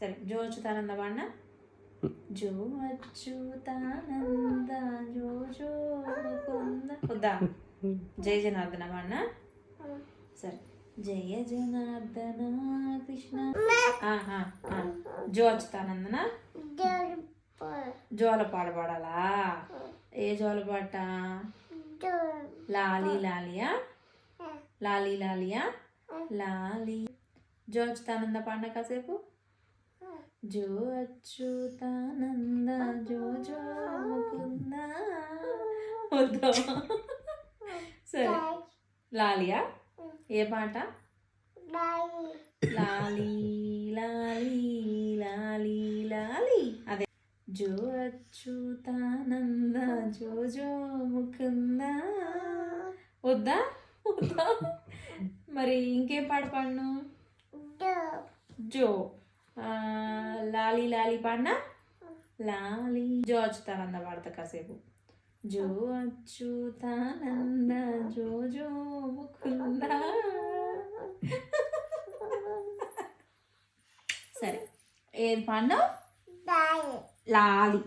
సరే జో అచ్యుతానంద పాడినా జో అచ్యుతానంద జో జో ముకుంద వద్దా జయ జనార్దన పాడినా సరే జయ జనార్దన కృష్ణ జో అచ్యుతానందన జోల పాట పాడాలా ఏ జోల పాట లాలి లాలియా లాలి లాలియా లాలి జో అచ్యుతానంద పాడిన కాసేపు జో అచ్యుతానంద జో జో ముకుంద వద్దా సరే లాలియా ఏ పాట లాలి లాలి లాలి లాలి అదే జో అచ్యుతానంద జో జో ముకుంద వద్దా వద్దా మరి ఇంకేం పాట పాడను జో లాలి లాలి పాడినా లాలి జో అచ్యుతానంద పాడతా కాసేపు జో అచ్యుతానంద జో జో ముకుంద సరే ఏది పాడినా లాలి